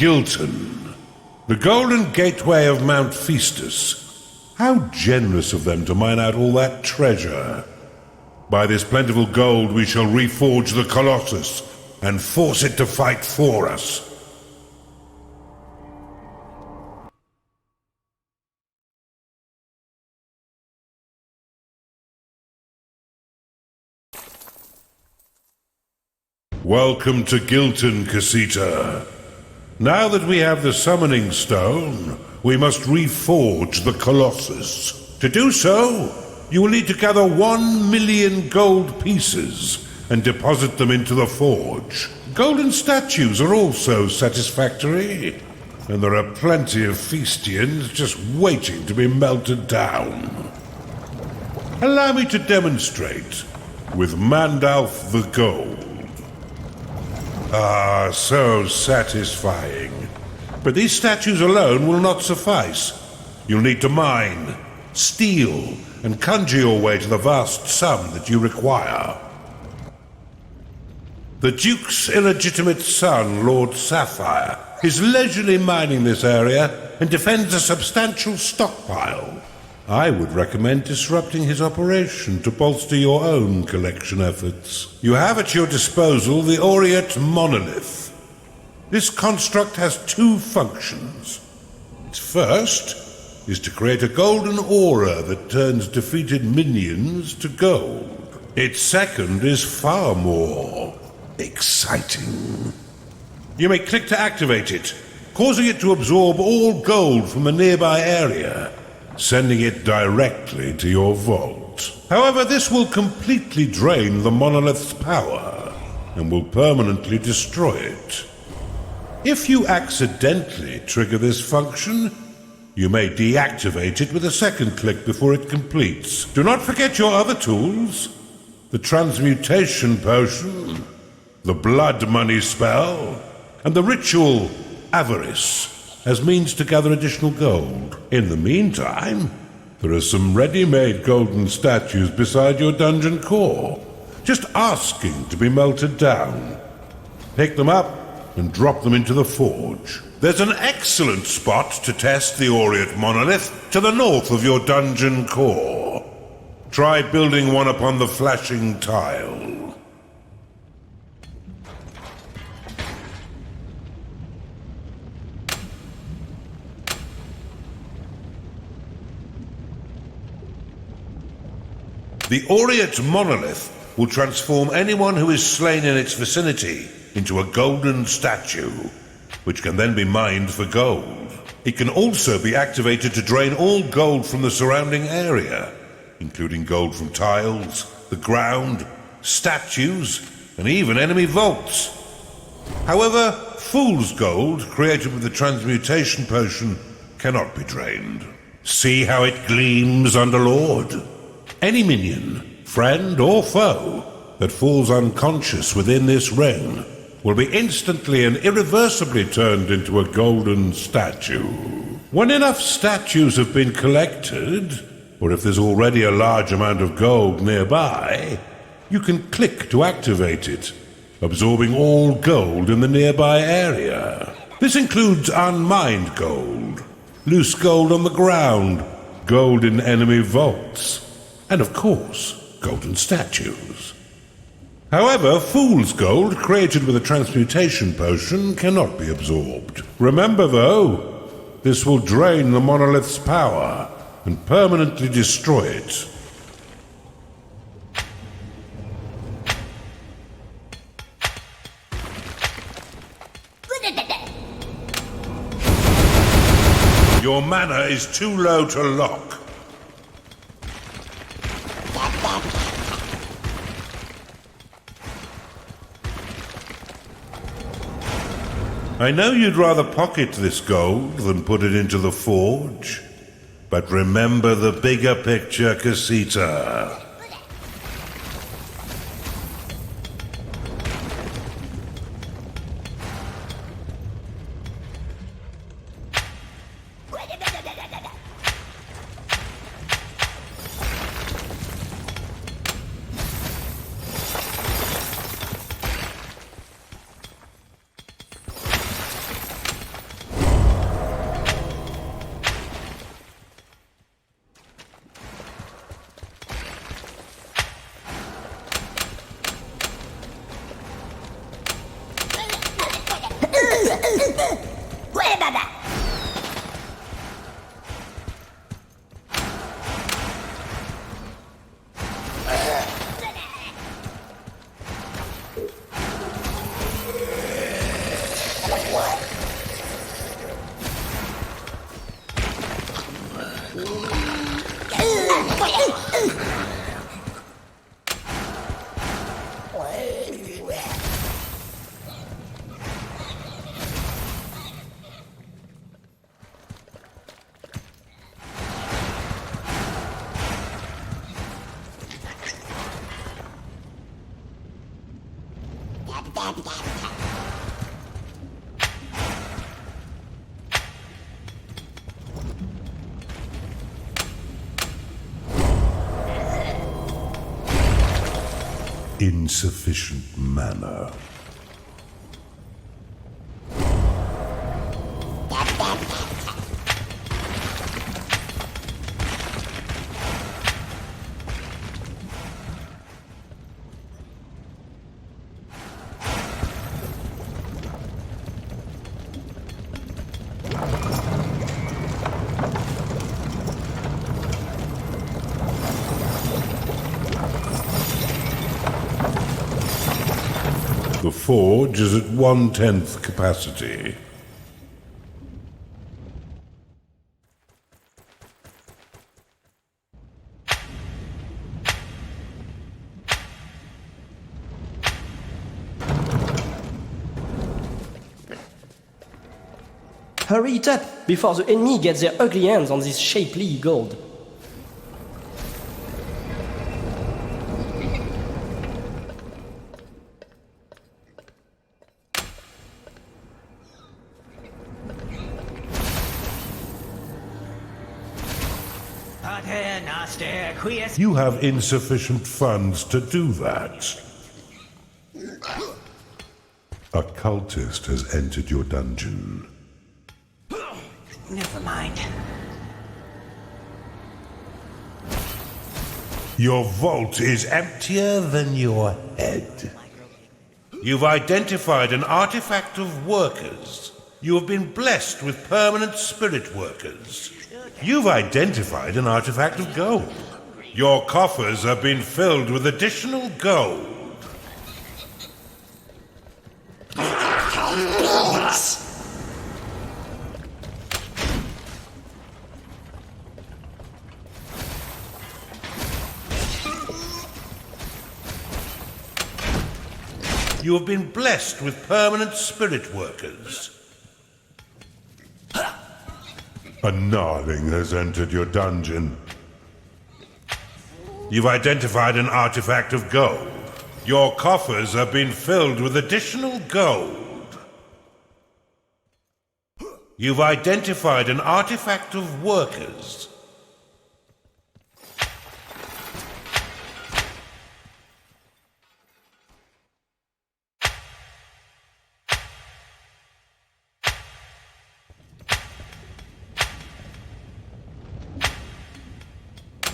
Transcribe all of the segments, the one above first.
Gilton, the golden gateway of Mount Festus. How generous of them to mine out all that treasure. By this plentiful gold we shall reforge the Colossus and force it to fight for us. Welcome to Gilton, Casita. Now that we have the summoning stone, we must reforge the Colossus. To do so, you will need to gather 1 million gold pieces and deposit them into the forge. Golden statues are also satisfactory, and there are plenty of Feastians just waiting to be melted down. Allow me to demonstrate with Mandalf the Gold. Ah, so satisfying. But these statues alone will not suffice. You'll need to mine, steal, and conjure your way to the vast sum that you require. The Duke's illegitimate son, Lord Sapphire, is leisurely mining this area and defends a substantial stockpile. I would recommend disrupting his operation to bolster your own collection efforts. You have at your disposal the Aureate Monolith. This construct has two functions. Its first is to create a golden aura that turns defeated minions to gold. Its second is far more exciting. You may click to activate it, causing it to absorb all gold from a nearby area, sending it directly to your vault. However, this will completely drain the monolith's power and will permanently destroy it. If you accidentally trigger this function, you may deactivate it with a second click before it completes. Do not forget your other tools: the transmutation potion, the blood money spell, and the ritual avarice, as means to gather additional gold. In the meantime, there are some ready-made golden statues beside your dungeon core, just asking to be melted down. Pick them up and drop them into the forge. There's an excellent spot to test the Aureate Monolith to the north of your dungeon core. Try building one upon the flashing tile. The Aureate Monolith will transform anyone who is slain in its vicinity into a golden statue, which can then be mined for gold. It can also be activated to drain all gold from the surrounding area, including gold from tiles, the ground, statues, and even enemy vaults. However, Fool's Gold, created with the transmutation potion, cannot be drained. See how it gleams, Underlord? Any minion, friend or foe, that falls unconscious within this ring will be instantly and irreversibly turned into a golden statue. When enough statues have been collected, or if there's already a large amount of gold nearby, you can click to activate it, absorbing all gold in the nearby area. This includes unmined gold, loose gold on the ground, gold in enemy vaults, and of course, golden statues. However, Fool's Gold, created with a transmutation potion, cannot be absorbed. Remember, though, this will drain the monolith's power and permanently destroy it. Your mana is too low to lock. I know you'd rather pocket this gold than put it into the forge, but remember the bigger picture, Casita. Insufficient mana. The forge is at 1/10 capacity. Hurry it up before the enemy gets their ugly hands on this shapely gold. You have insufficient funds to do that. A cultist has entered your dungeon. Never mind. Your vault is emptier than your head. You've identified an artifact of workers. You have been blessed with permanent spirit workers. You've identified an artifact of gold. Your coffers have been filled with additional gold. You have been blessed with permanent spirit workers. A gnarling has entered your dungeon. You've identified an artifact of gold. Your coffers have been filled with additional gold. You've identified an artifact of workers.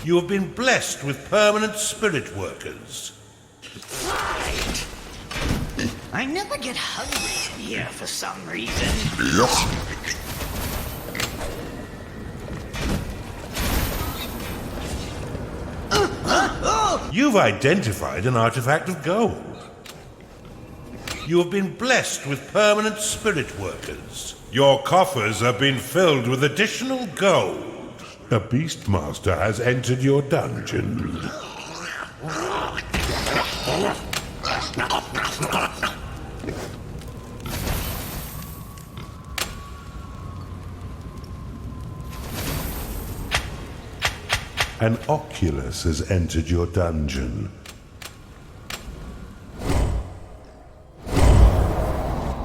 You have been blessed with permanent spirit workers. Right. I never get hungry in here for some reason. You've identified an artifact of gold. You have been blessed with permanent spirit workers. Your coffers have been filled with additional gold. A beastmaster has entered your dungeon. An oculus has entered your dungeon.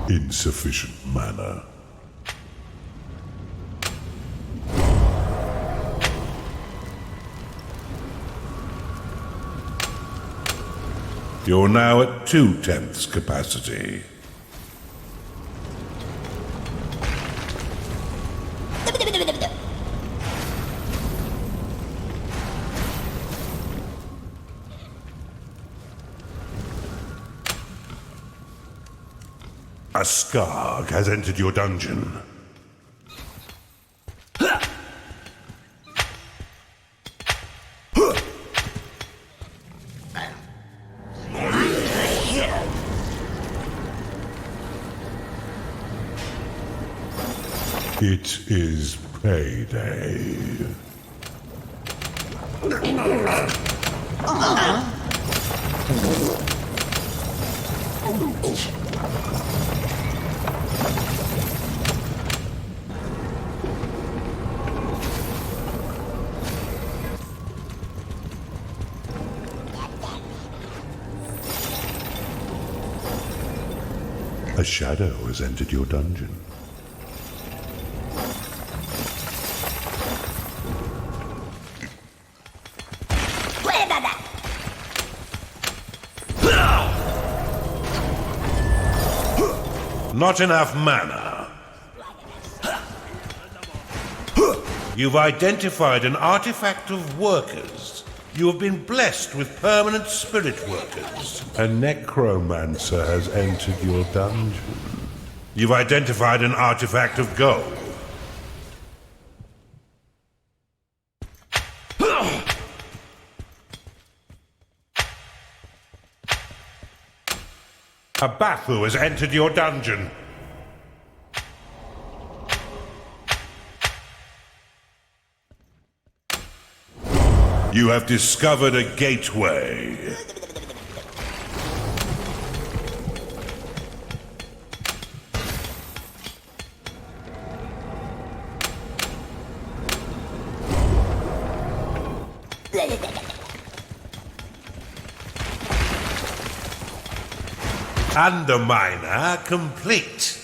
Insufficient mana. You're now at 2/10 capacity. A Skarg has entered your dungeon. It is payday. A shadow has entered your dungeon. Not enough mana. You've identified an artifact of workers. You have been blessed with permanent spirit workers. A necromancer has entered your dungeon. You've identified an artifact of gold. A Bathu has entered your dungeon. You have discovered a gateway. Underminer complete.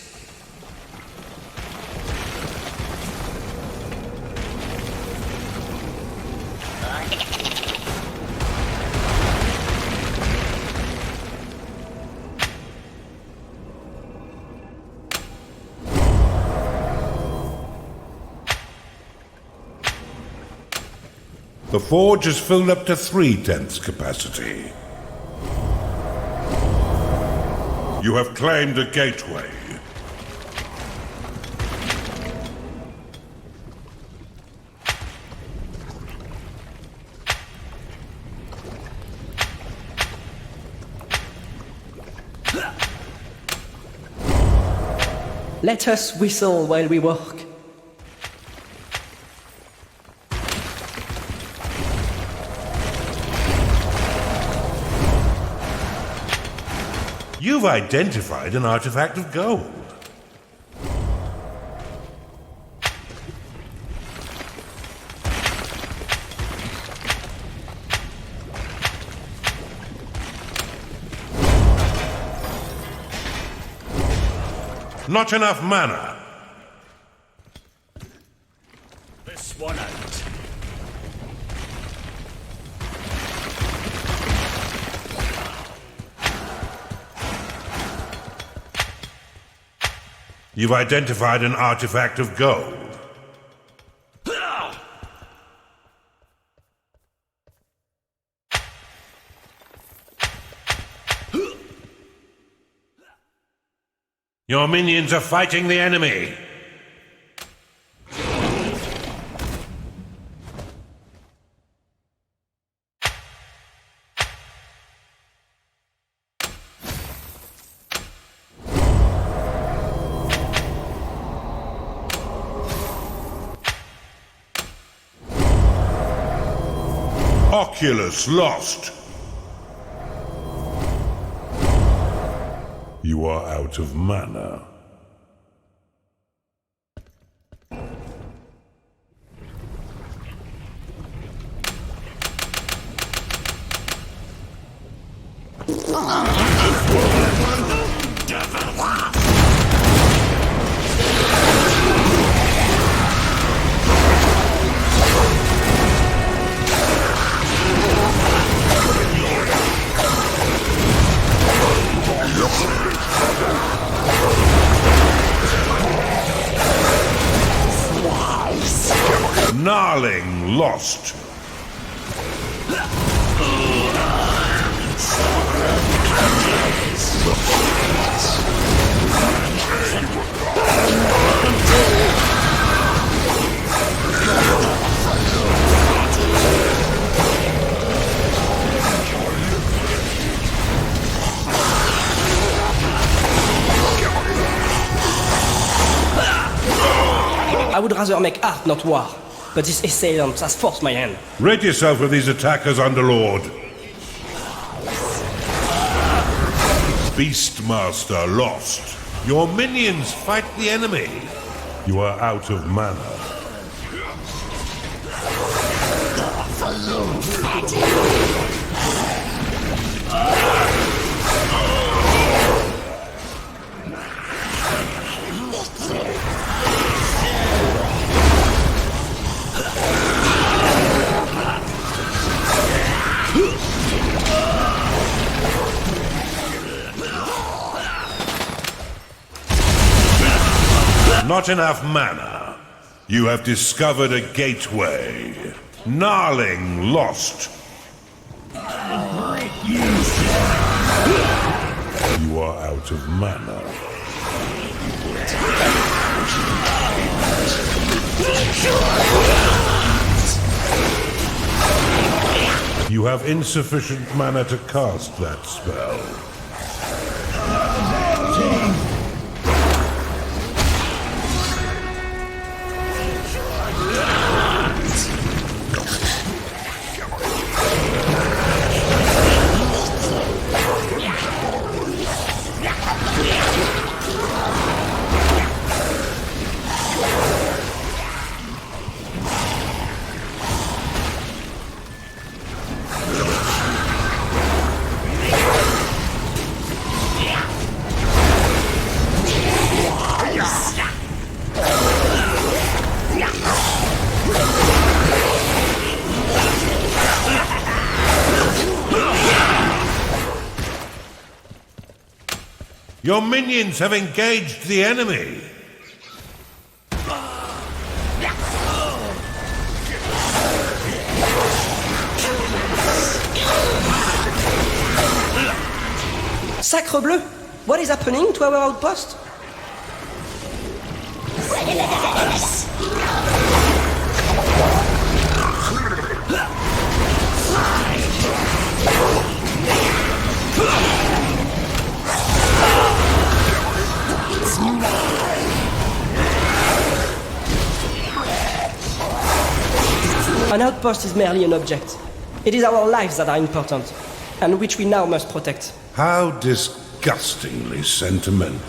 The forge is filled up to 3/10 capacity. You have claimed a gateway. Let us whistle while we work. You've identified an artifact of gold. Not enough mana. This one out. You've identified an artifact of gold. Your minions are fighting the enemy. Oculus lost. You are out of mana. Gnarling lost. I would rather make art, not war. But this assailant has forced my hand. Rid yourself of these attackers, Underlord. Beastmaster lost. Your minions fight the enemy. You are out of mana. Not enough mana. You have discovered a gateway. Gnarling lost. You are out of mana. You have insufficient mana to cast that spell. Your minions have engaged the enemy. Sacre bleu! What is happening to our outpost? An outpost is merely an object. It is our lives that are important, and which we now must protect. How disgustingly sentimental.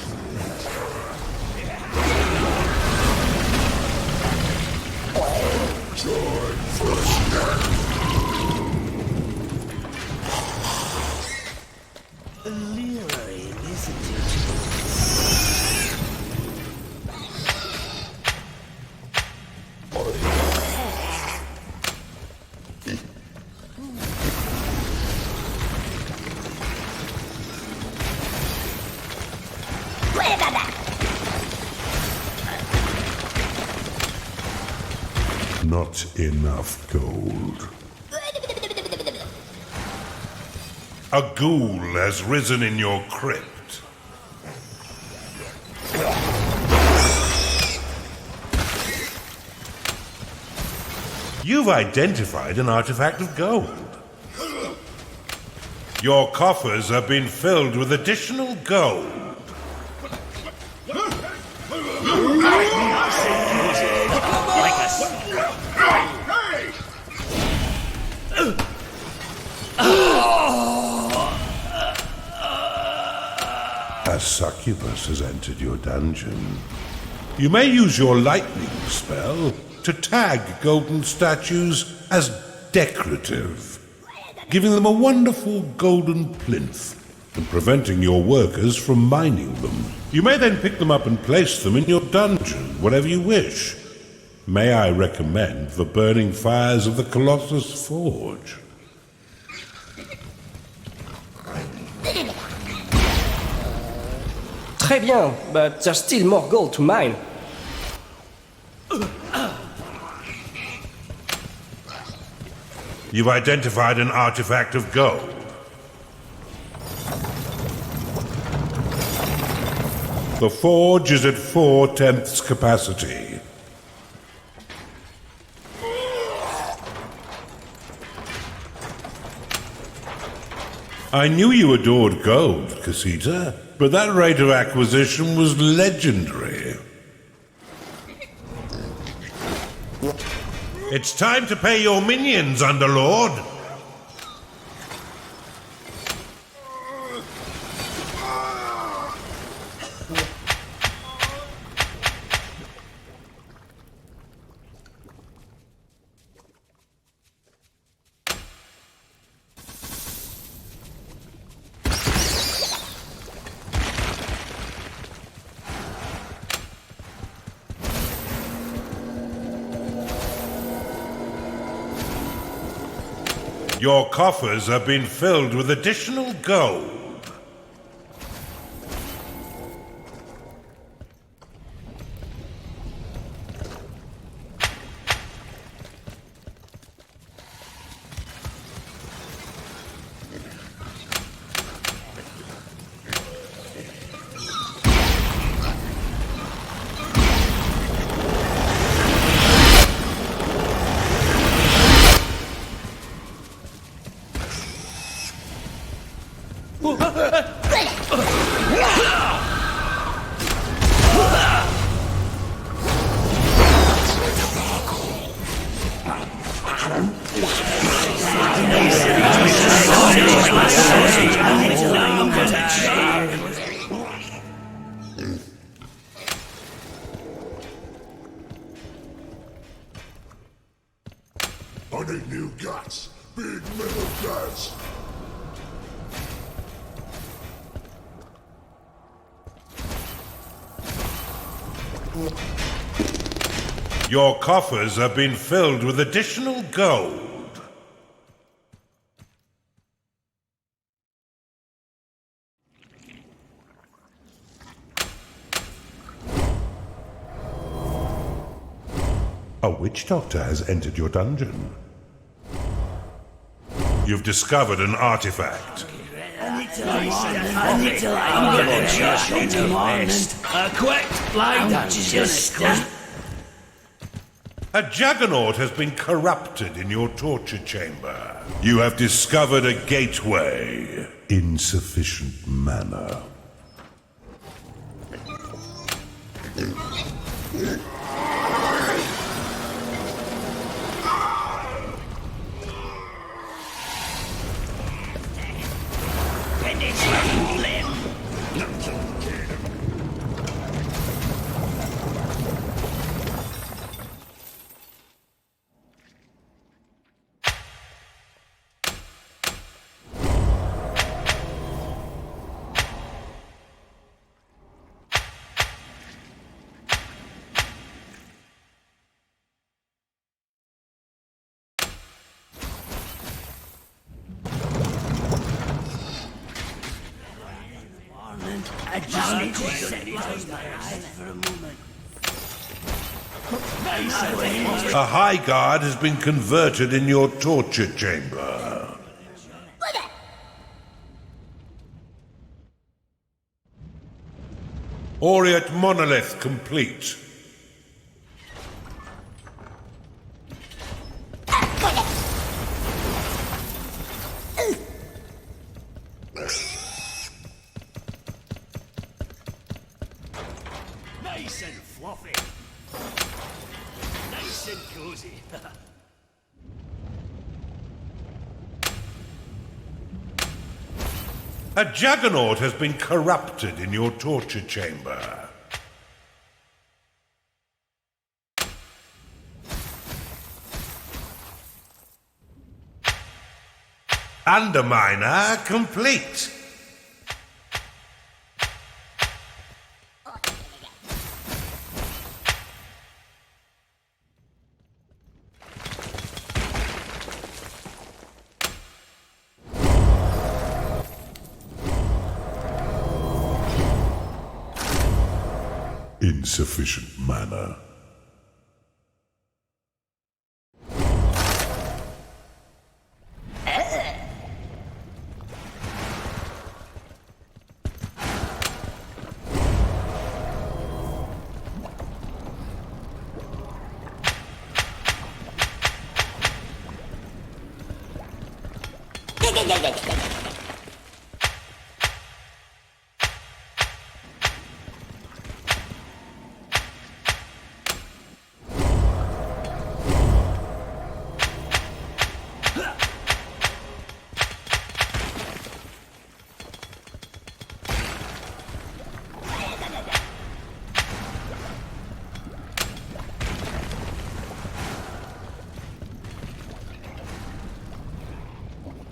Alluring, isn't it? Not enough gold. A ghoul has risen in your crypt. You've identified an artifact of gold. Your coffers have been filled with additional gold. A succubus has entered your dungeon. You may use your lightning spell to tag golden statues as decorative, giving them a wonderful golden plinth and preventing your workers from mining them. You may then pick them up and place them in your dungeon, whatever you wish. May I recommend the burning fires of the Colossus Forge? Très bien, but there's still more gold to mine. You've identified an artifact of gold. The forge is at 4/10 capacity. I knew you adored gold, Casita, but that rate of acquisition was legendary. It's time to pay your minions, Underlord. Your coffers have been filled with additional gold. I need new guts. Big metal guts. Your coffers have been filled with additional gold. A witch doctor has entered your dungeon. You've discovered an artifact. Quick, lie down, just A juggernaut has been corrupted in your torture chamber. You have discovered a gateway. Insufficient mana. I just need to set my eyes for a moment. A high guard has been converted in your torture chamber. Aureate monolith complete. Nice and fluffy. Nice and cozy. A juggernaut has been corrupted in your torture chamber. Underminer complete. Insufficient mana.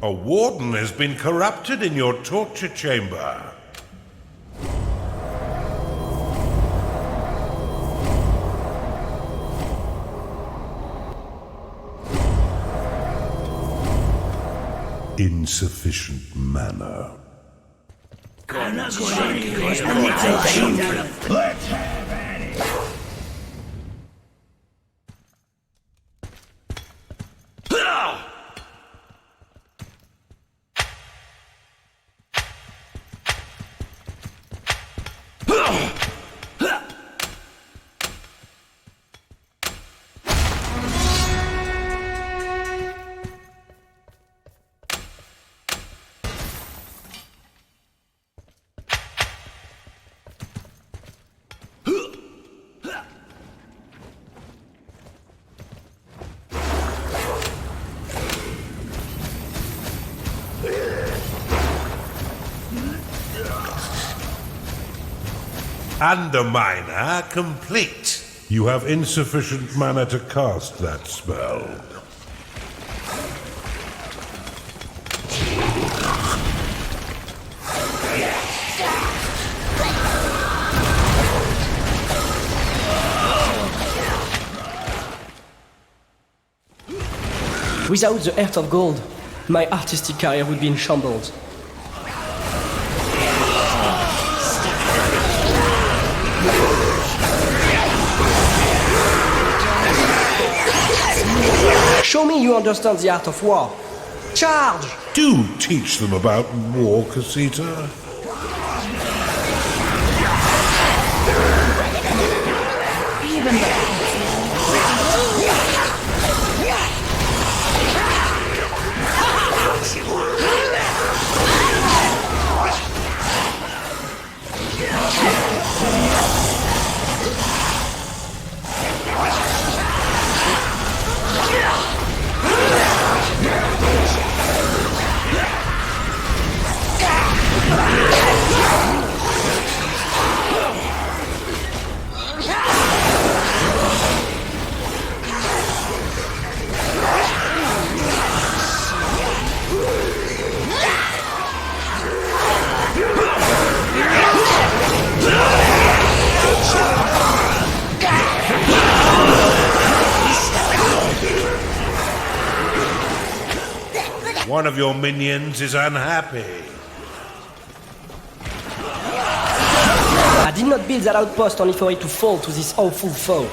A warden has been corrupted in your torture chamber. Insufficient mana. Underminer complete. You have insufficient mana to cast that spell. Without the Heart of Gold, my artistic career would be in shambles. Show me you understand the art of war. Charge! Do teach them about war, Casita. One of your minions is unhappy. I did not build that outpost only for it to fall to this awful foe.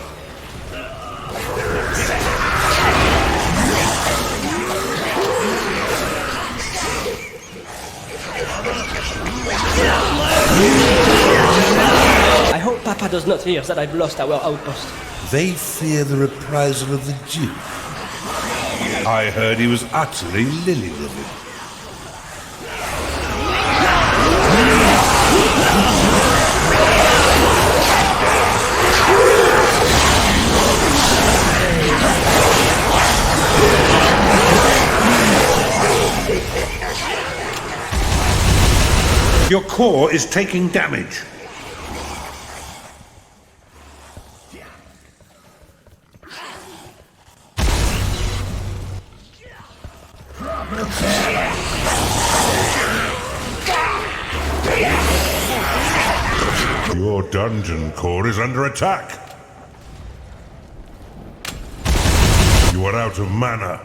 I hope Papa does not hear that I've lost our outpost. They fear the reprisal of the Duke. I heard he was utterly lily-livered. Your core is taking damage. Your dungeon core is under attack. You are out of mana.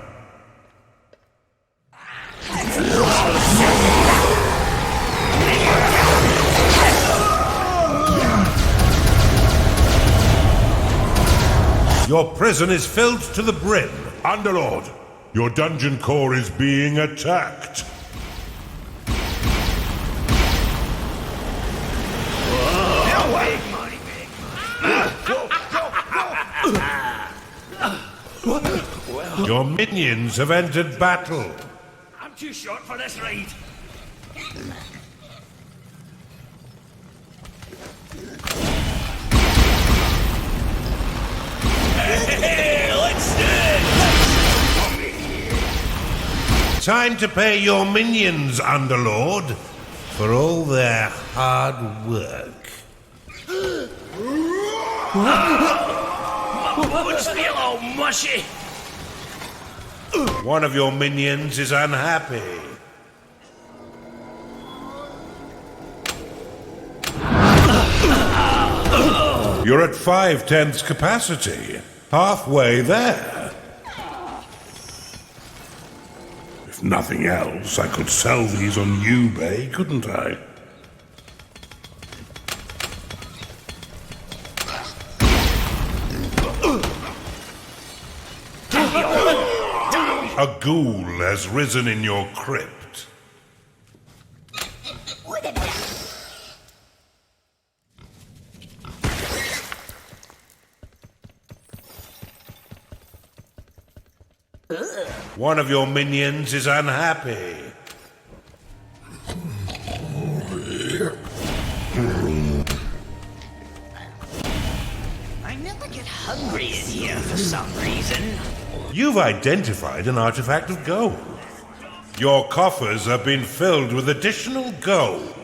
Your prison is filled to the brim. Underlord, your dungeon core is being attacked. Your minions have entered battle. I'm too short for this ride. Hey, let's do it! Time to pay your minions, Underlord, for all their hard work. My bones feel all mushy. One of your minions is unhappy. You're at 5/10 capacity. Halfway there. If nothing else, I could sell these on eBay, couldn't I? A ghoul has risen in your crypt. One of your minions is unhappy. I never get hungry in here for some reason. You've identified an artifact of gold. Your coffers have been filled with additional gold.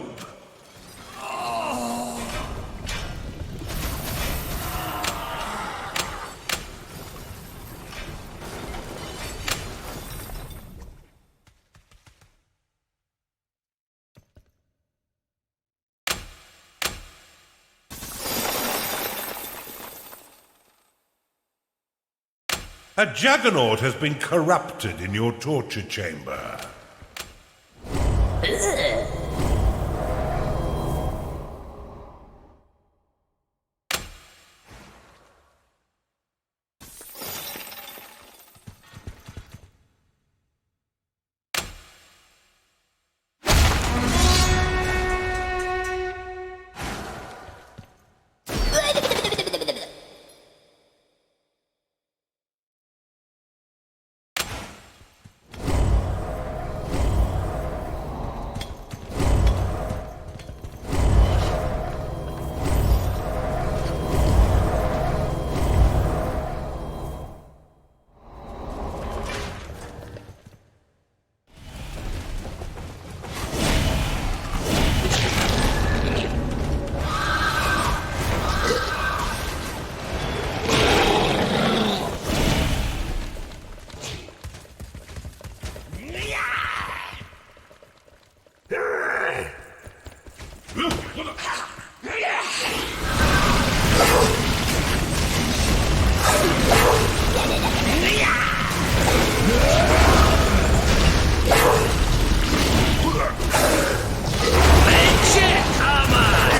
A juggernaut has been corrupted in your torture chamber.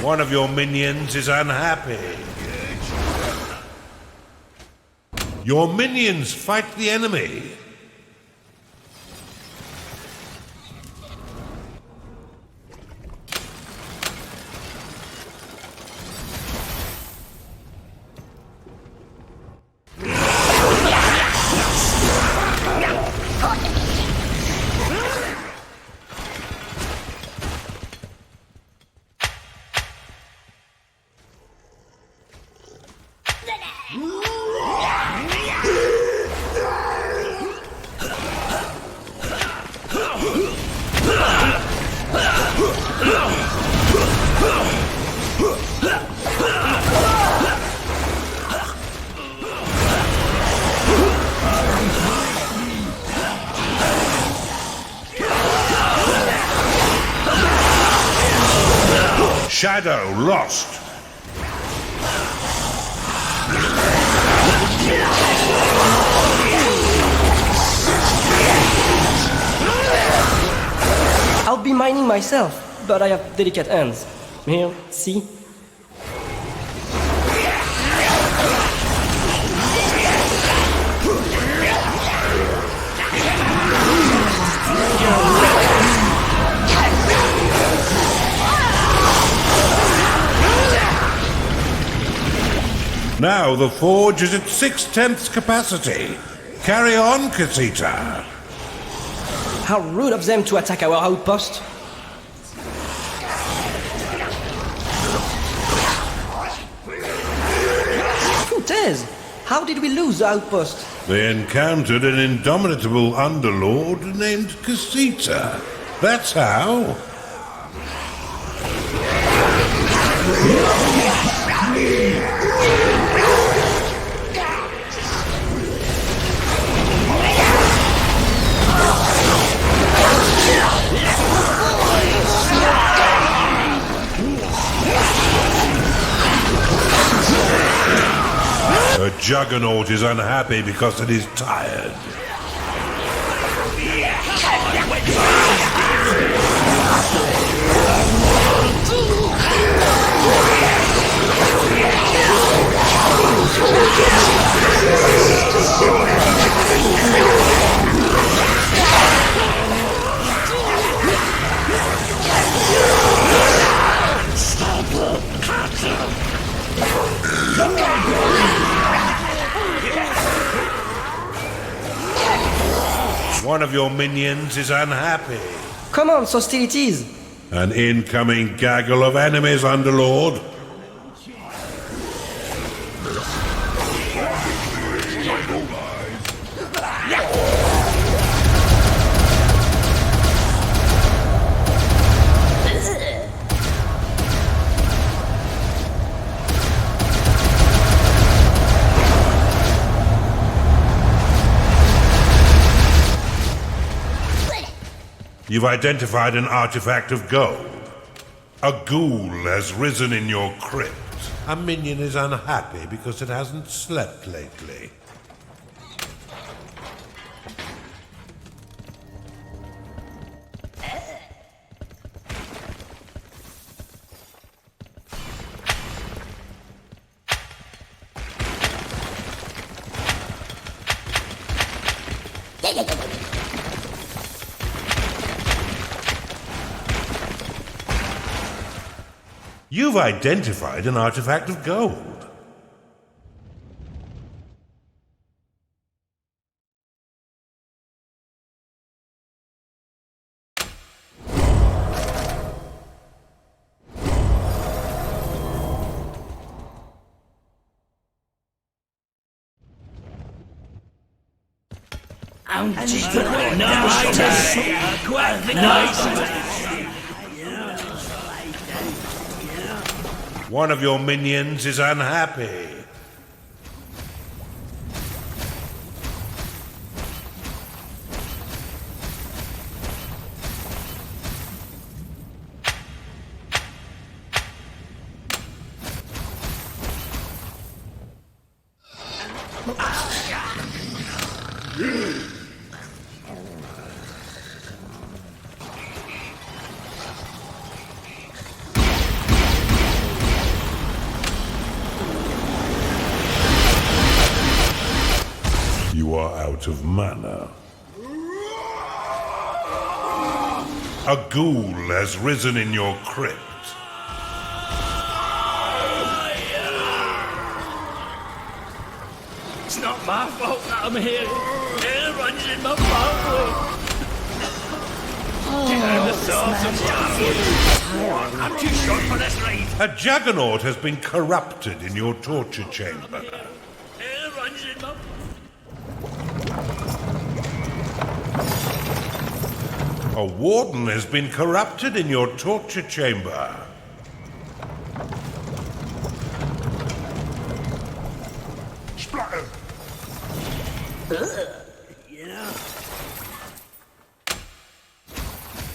One of your minions is unhappy. Your minions fight the enemy. Shadow lost. I'll be mining myself, but I have delicate hands. Here, see? Now the forge is at 6/10 capacity. Carry on, Casita. How rude of them to attack our outpost. Foutez! How did we lose the outpost? They encountered an indomitable underlord named Casita. That's how. The juggernaut is unhappy because it is tired. One of your minions is unhappy. Come on, hostilities! An incoming gaggle of enemies, Underlord. You've identified an artifact of gold. A ghoul has risen in your crypt. A minion is unhappy because it hasn't slept lately. You've identified an artifact of gold. One of your minions is unhappy. You are out of mana. A ghoul has risen in your crypt. It's not my fault that I'm here. Air runs in my pathway. I'm the source of I'm too short for this ride. A juggernaut has been corrupted in your torture chamber. Air runs in my A warden has been corrupted in your torture chamber. Splatter!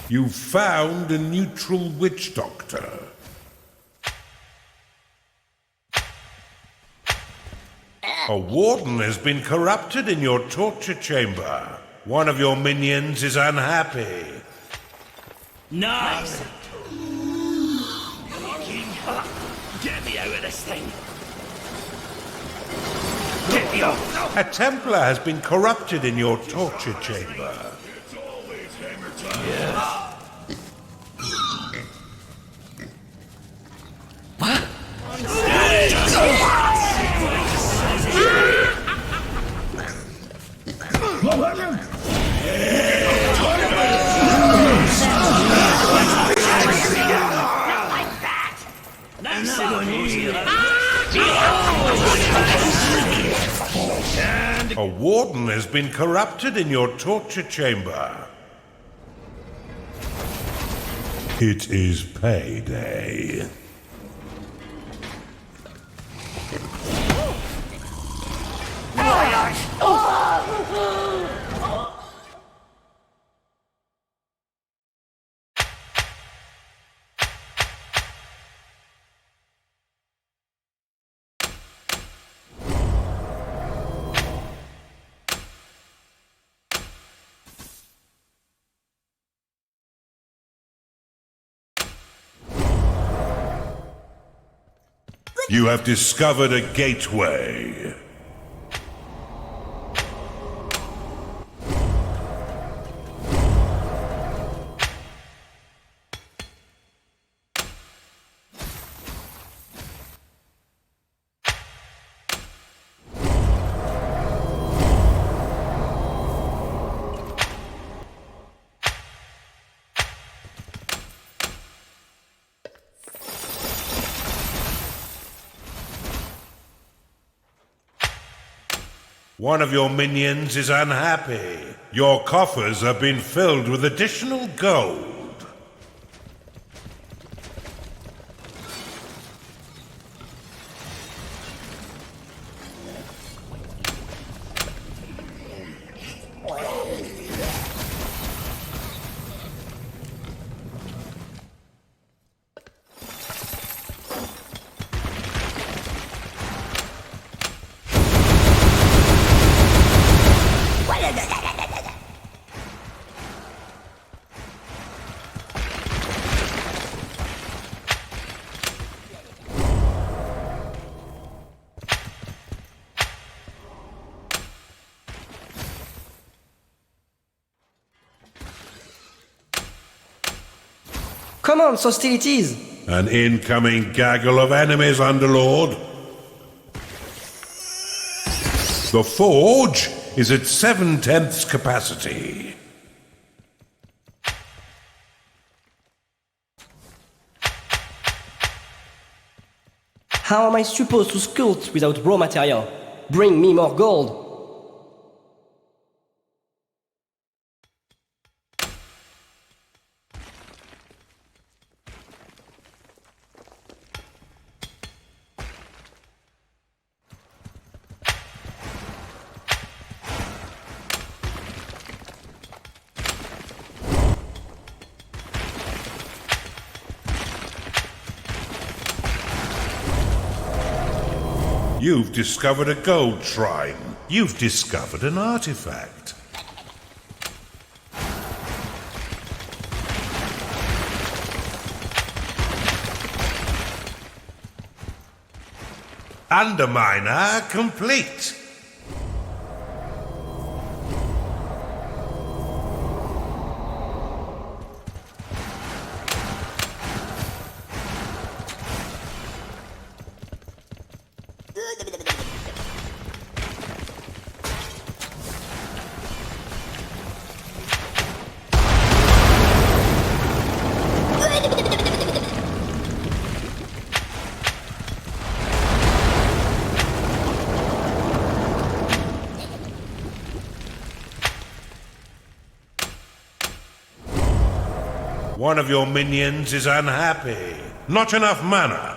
You found a neutral witch doctor. A warden has been corrupted in your torture chamber. One of your minions is unhappy. Nice! Get me out of this thing! Get me off! A Templar has been corrupted in your torture chamber. It's always hammer time. A warden has been corrupted in your torture chamber. It is payday. You have discovered a gateway. One of your minions is unhappy. Your coffers have been filled with additional gold. Commence hostilities! An incoming gaggle of enemies, Underlord. The forge is at 7/10 capacity. How am I supposed to sculpt without raw material? Bring me more gold! You've discovered a gold shrine. You've discovered an artifact. Underminer complete. One of your minions is unhappy. Not enough mana.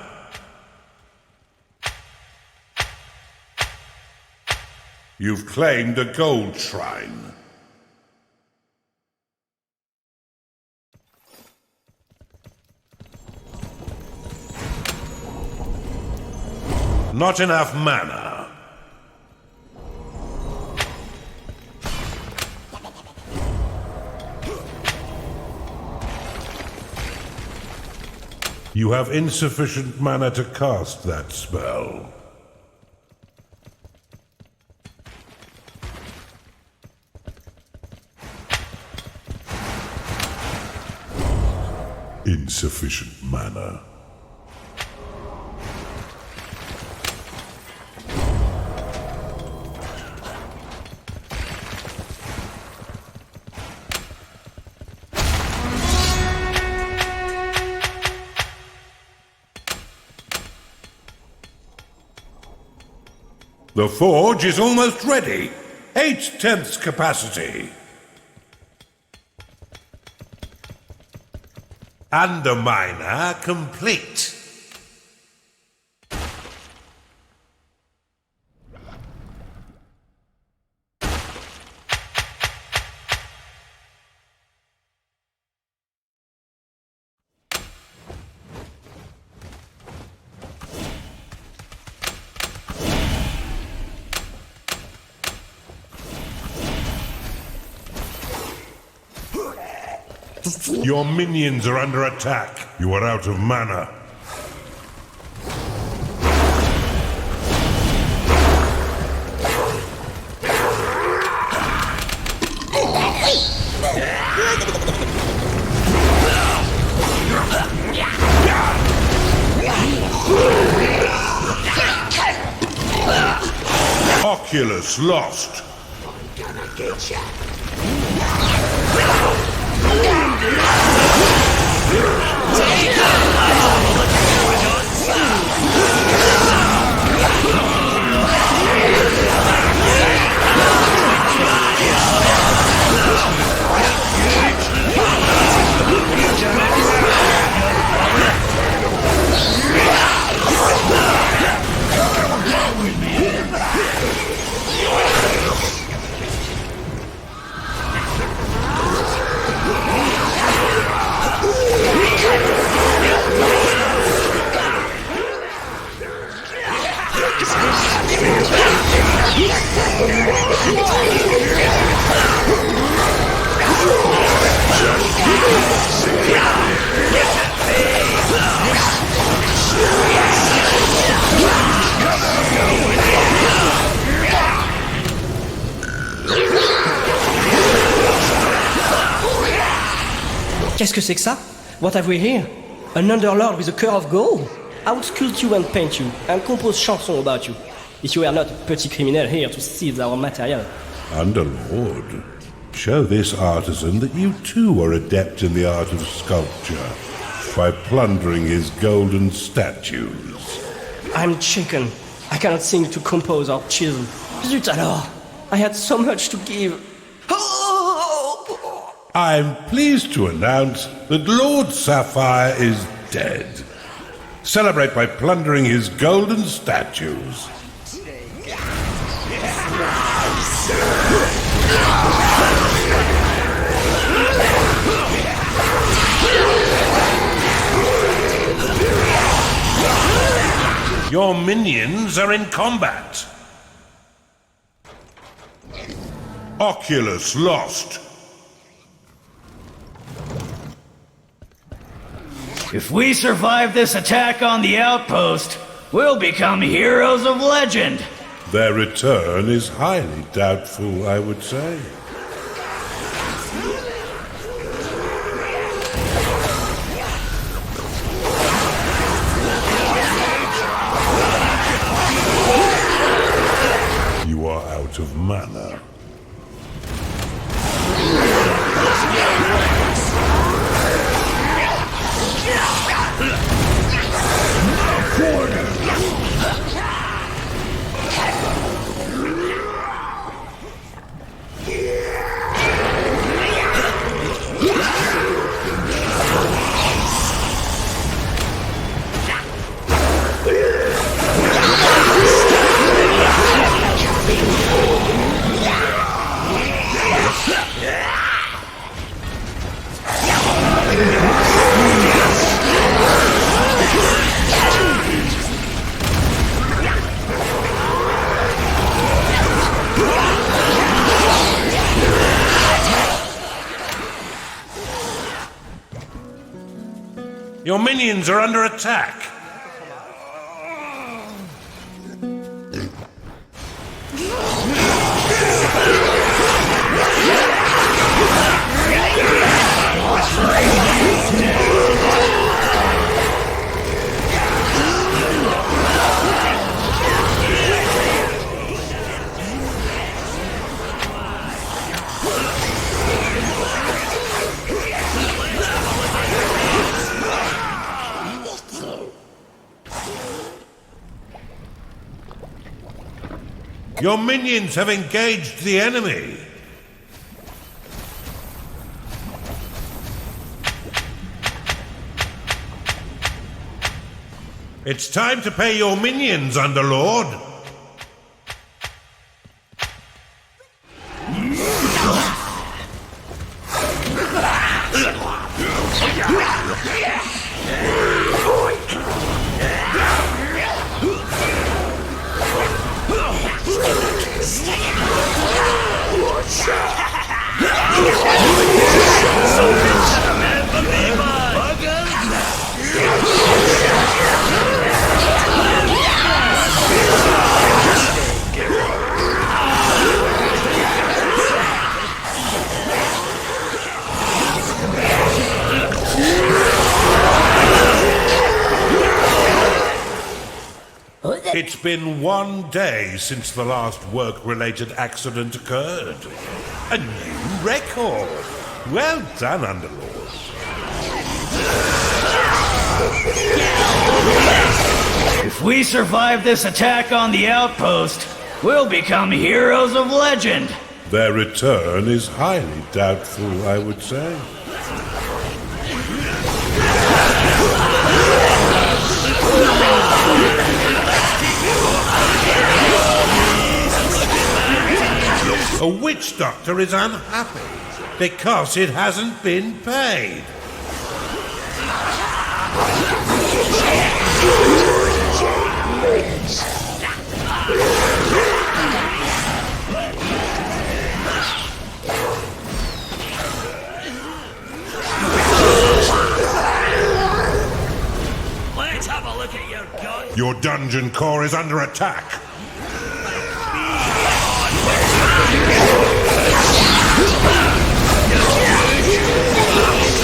You've claimed a gold shrine. Not enough mana. You have insufficient mana to cast that spell. Insufficient mana. The forge is almost ready. 8/10 capacity. Underminer complete. Your minions are under attack. You are out of mana. Oculus lost. I'm gonna get ya. Qu'est-ce que c'est que ça? What have we here? An underlord with a cœur of gold? I would sculpt you and paint you, and compose chansons about you, if you were not a petty criminal here to steal our material. Underlord, show this artisan that you too are adept in the art of sculpture by plundering his golden statues. I'm chicken. I cannot sing to compose or chisel. Zut alors! I had so much to give. I'm pleased to announce that Lord Sapphire is dead. Celebrate by plundering his golden statues. Your minions are in combat. Oculus lost. If we survive this attack on the outpost, we'll become heroes of legend. Their return is highly doubtful, I would say. You are out of mana. Your minions are under attack. Your minions have engaged the enemy. It's time to pay your minions, Underlord. It's been 1 day since the last work-related accident occurred. A new record. Well done, Underlord. If we survive this attack on the outpost, we'll become heroes of legend. Their return is highly doubtful, I would say. A witch doctor is unhappy because it hasn't been paid. Let's have a look at your gun. Your dungeon core is under attack.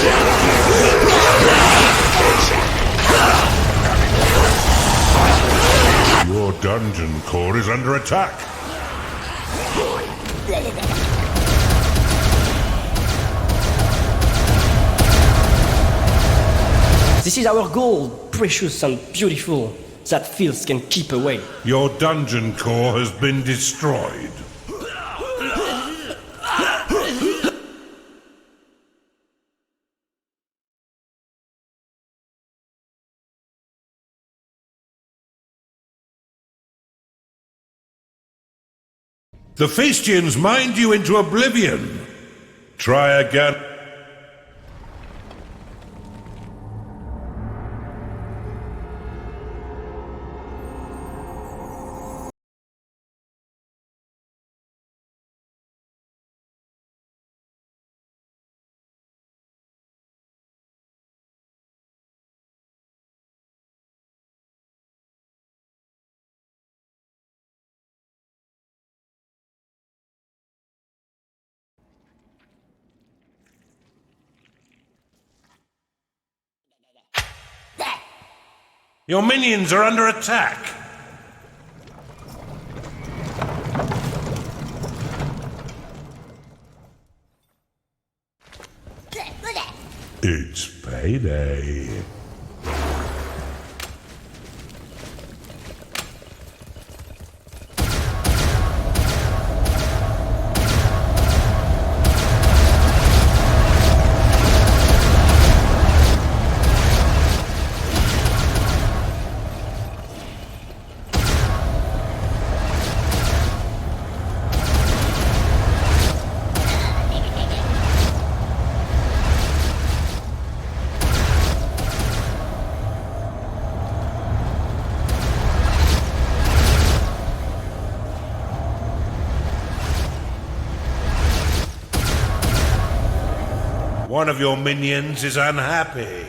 Yeah! dungeon core is under attack. This is our gold, precious and beautiful, that filth can keep away. Your dungeon core has been destroyed. The Feastians mined you into oblivion. Try again. Your minions are under attack. It's payday. One of your minions is unhappy.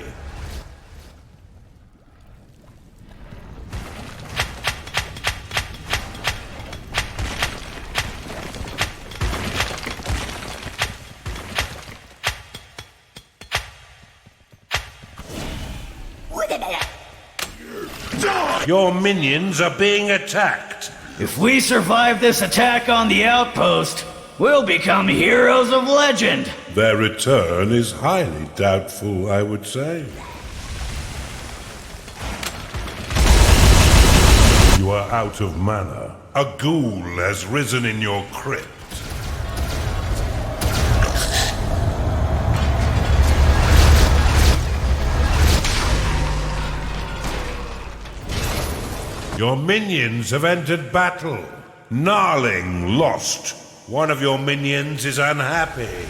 Your minions are being attacked. If we survive this attack on the outpost, we'll become heroes of legend. Their return is highly doubtful, I would say. You are out of mana. A ghoul has risen in your crypt. Your minions have entered battle. Gnarling lost. One of your minions is unhappy.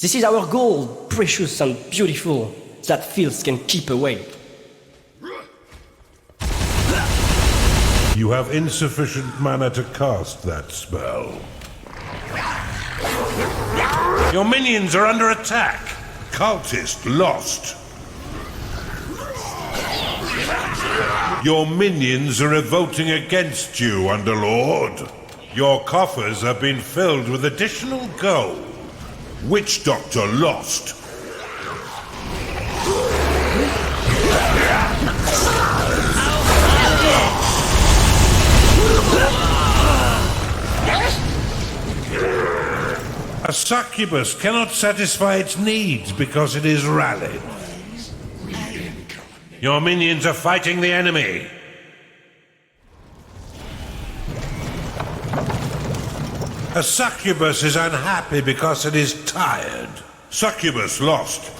This is our gold, precious and beautiful, that filth can keep away. You have insufficient mana to cast that spell. Your minions are under attack. Cultist lost. Your minions are revolting against you, Underlord. Your coffers have been filled with additional gold. Witch Doctor lost. A succubus cannot satisfy its needs because it is rallied. Your minions are fighting the enemy. A succubus is unhappy because it is tired. Succubus lost.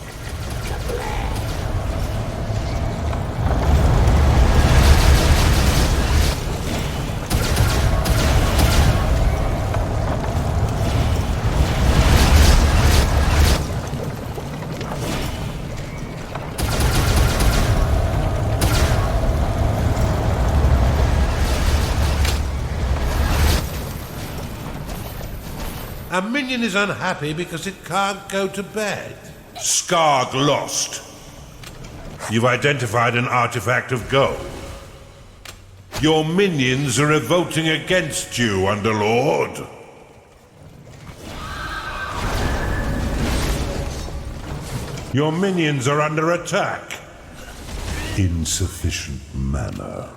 A minion is unhappy because it can't go to bed. Skarg lost. You've identified an artifact of gold. Your minions are revolting against you, Underlord. Your minions are under attack. Insufficient mana.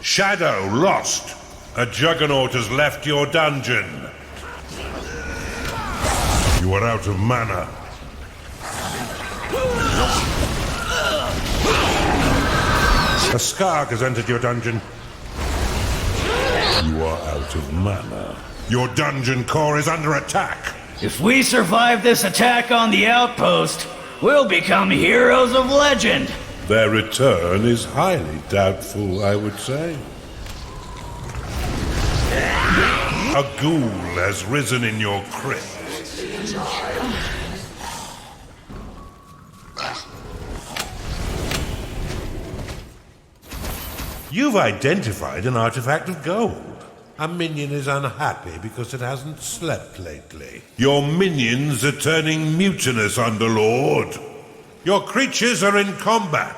Shadow lost. A juggernaut has left your dungeon. You are out of mana. A Skark has entered your dungeon. You are out of mana. Your dungeon core is under attack. If we survive this attack on the outpost, we'll become heroes of legend. Their return is highly doubtful, I would say. A ghoul has risen in your crypt. You've identified an artifact of gold. A minion is unhappy because it hasn't slept lately. Your minions are turning mutinous, Underlord. Your creatures are in combat.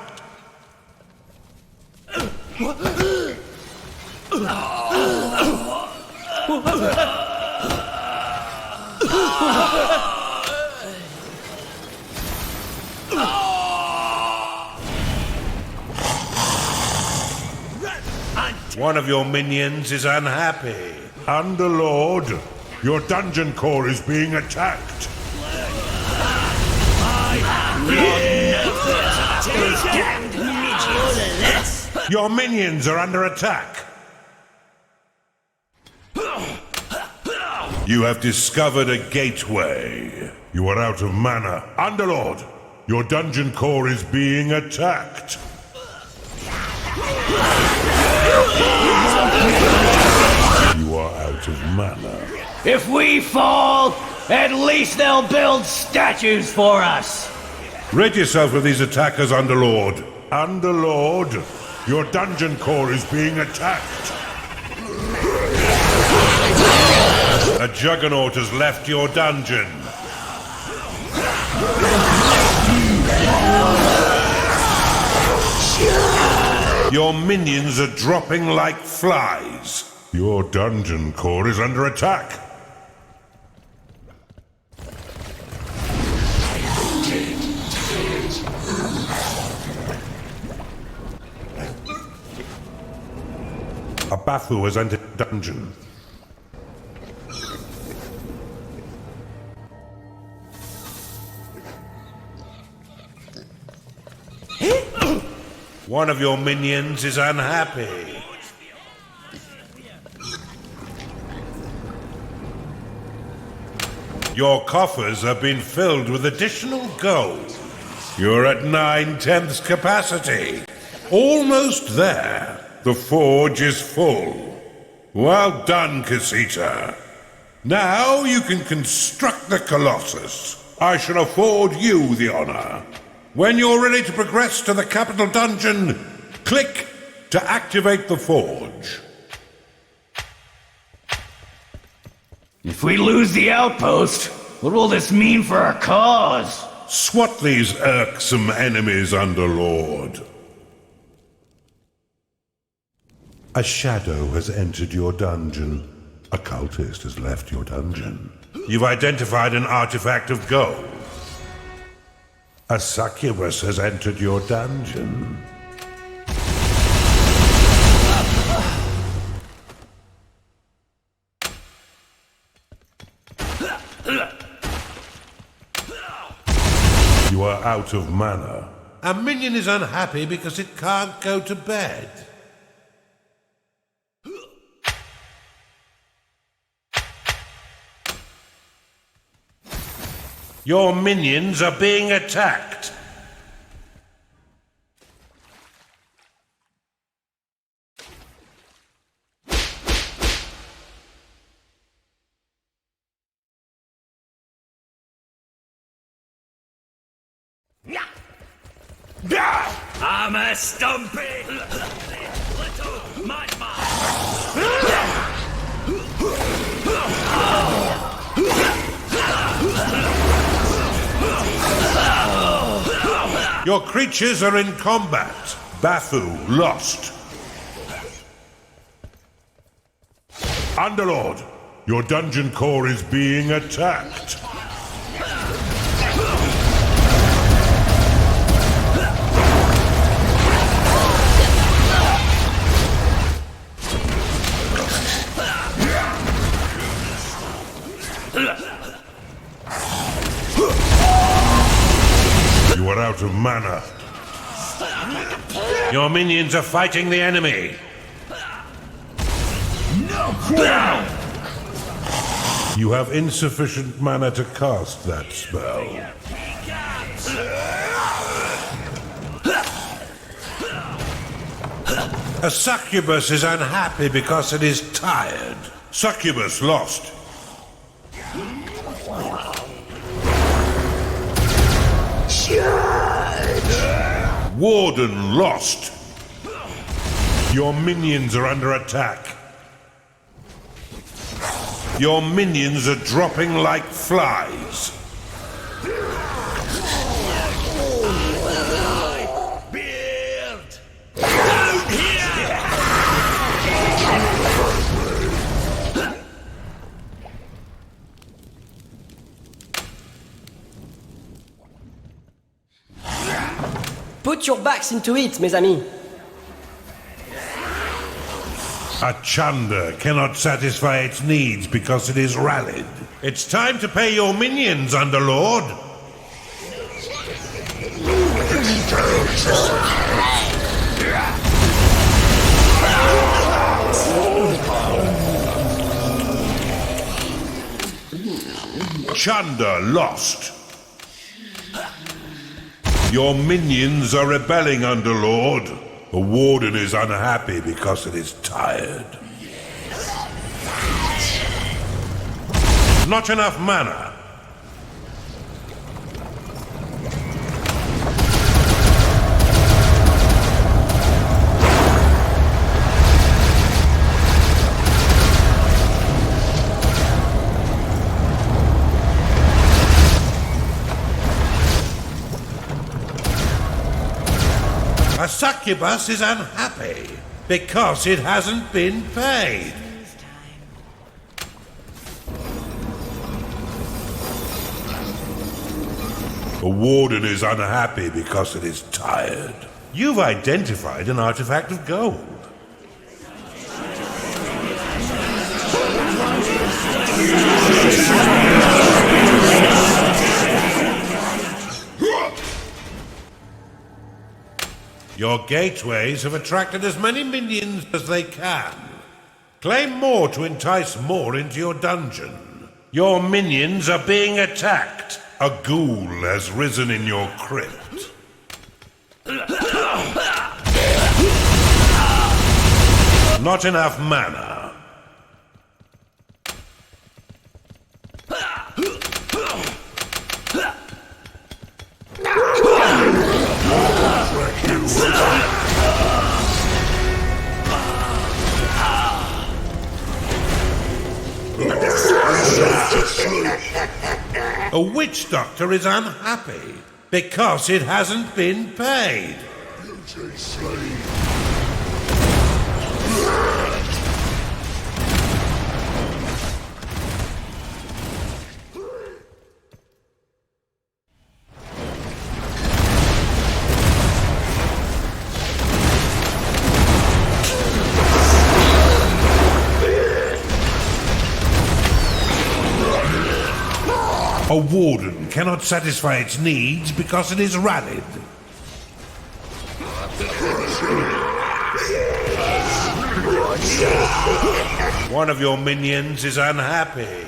One of your minions is unhappy. Underlord, your dungeon core is being attacked. Your minions are under attack. You have discovered a gateway. You are out of mana. Underlord, your dungeon core is being attacked. You are out of mana. If we fall, at least they'll build statues for us. Rid yourself of these attackers, Underlord. Underlord, your dungeon core is being attacked. A juggernaut has left your dungeon. Your minions are dropping like flies. Your dungeon core is under attack. A Bathu has entered the dungeon. One of your minions is unhappy. Your coffers have been filled with additional gold. You're at 9/10 capacity. Almost there. The forge is full. Well done, Casita. Now you can construct the Colossus. I shall afford you the honor. When you're ready to progress to the capital dungeon, click to activate the forge. If we lose the outpost, what will this mean for our cause? Swat these irksome enemies, Underlord. A shadow has entered your dungeon. A cultist has left your dungeon. You've identified an artifact of gold. A succubus has entered your dungeon. You are out of mana. A minion is unhappy because it can't go to bed. Your minions are being attacked. I'm a stumpy little madman. Your creatures are in combat. Bathu lost. Underlord, your dungeon core is being attacked. out of mana. Your minions are fighting the enemy. You have insufficient mana to cast that spell. A succubus is unhappy because it is tired. Succubus lost. Warden lost. Your minions are under attack. Your minions are dropping like flies. Put your backs into it, mes amis. A chunder cannot satisfy its needs because it is rallied. It's time to pay your minions, Underlord. Chunder lost. Your minions are rebelling, Underlord. The Warden is unhappy because it is tired. Not enough mana. A succubus is unhappy because it hasn't been paid. The Warden is unhappy because it is tired. You've identified an artifact of gold. Your gateways have attracted as many minions as they can. Claim more to entice more into your dungeon. Your minions are being attacked. A ghoul has risen in your crypt. Not enough mana. A witch doctor is unhappy because it hasn't been paid. Beauty slave. A warden cannot satisfy its needs because it is rallied. One of your minions is unhappy.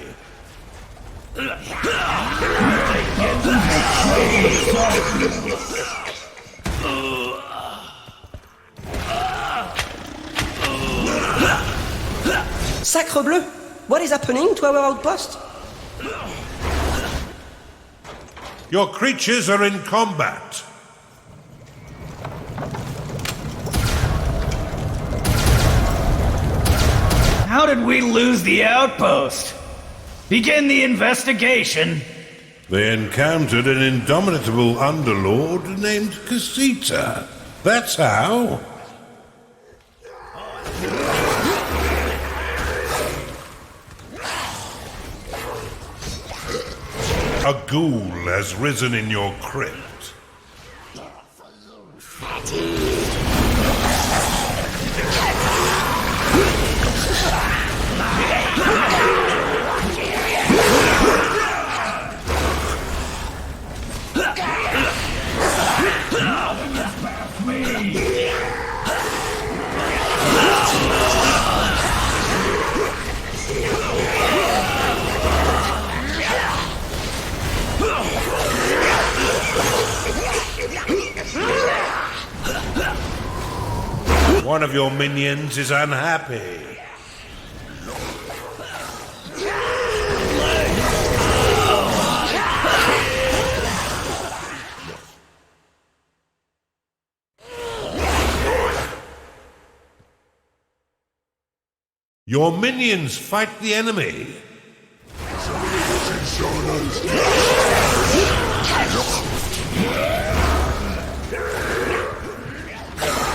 Sacre bleu! What is happening to our outpost? Your creatures are in combat. How did we lose the outpost? Begin the investigation. They encountered an indomitable underlord named Casita. That's how. A ghoul has risen in your crypt. One of your minions is unhappy. Your minions fight the enemy.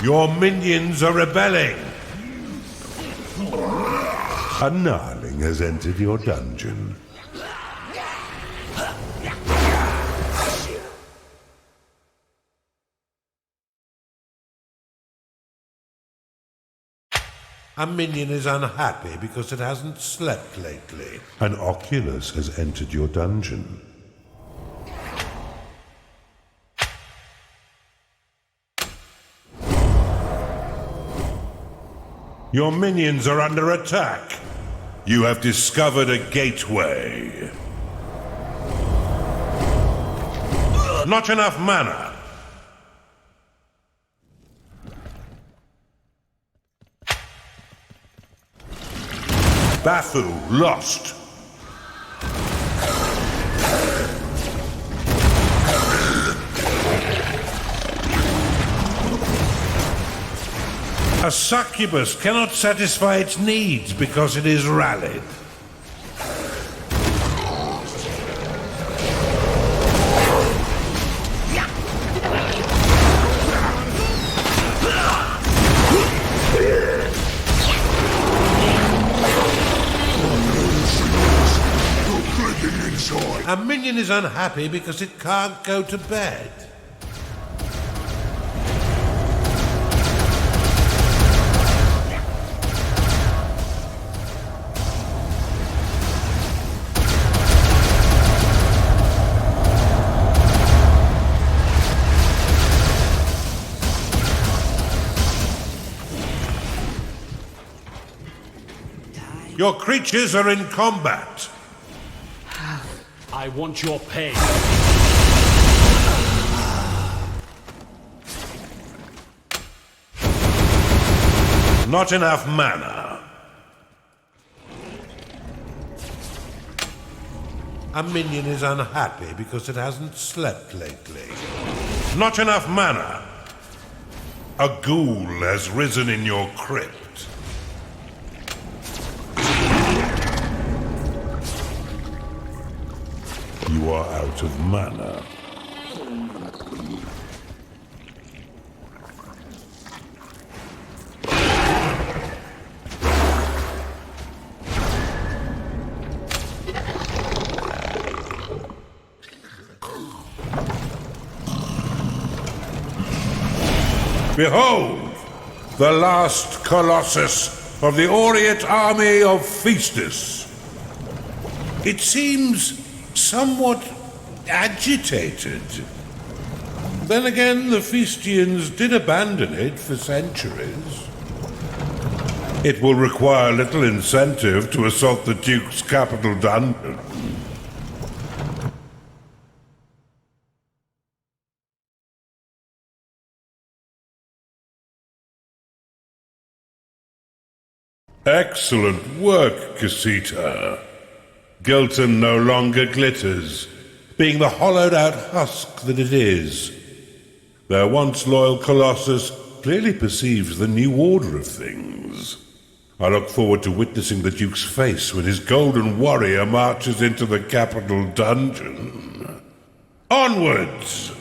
Your minions are rebelling. A gnarling has entered your dungeon. A minion is unhappy because it hasn't slept lately. An Oculus has entered your dungeon. Your minions are under attack. You have discovered a gateway. Not enough mana. Bafu lost. A succubus cannot satisfy its needs because it is rallied. A minion is unhappy because it can't go to bed. Your creatures are in combat. I want your pay. Not enough mana. A minion is unhappy because it hasn't slept lately. Not enough mana. A ghoul has risen in your crypt. You are out of mana. Behold, the last Colossus of the Aureate army of Feastus. It seems somewhat agitated. Then again, the Feastians did abandon it for centuries. It will require little incentive to assault the Duke's capital dungeon. Excellent work, Casita. Gilton no longer glitters, being the hollowed-out husk that it is. Their once loyal Colossus clearly perceives the new order of things. I look forward to witnessing the Duke's face when his golden warrior marches into the capital dungeon. Onwards!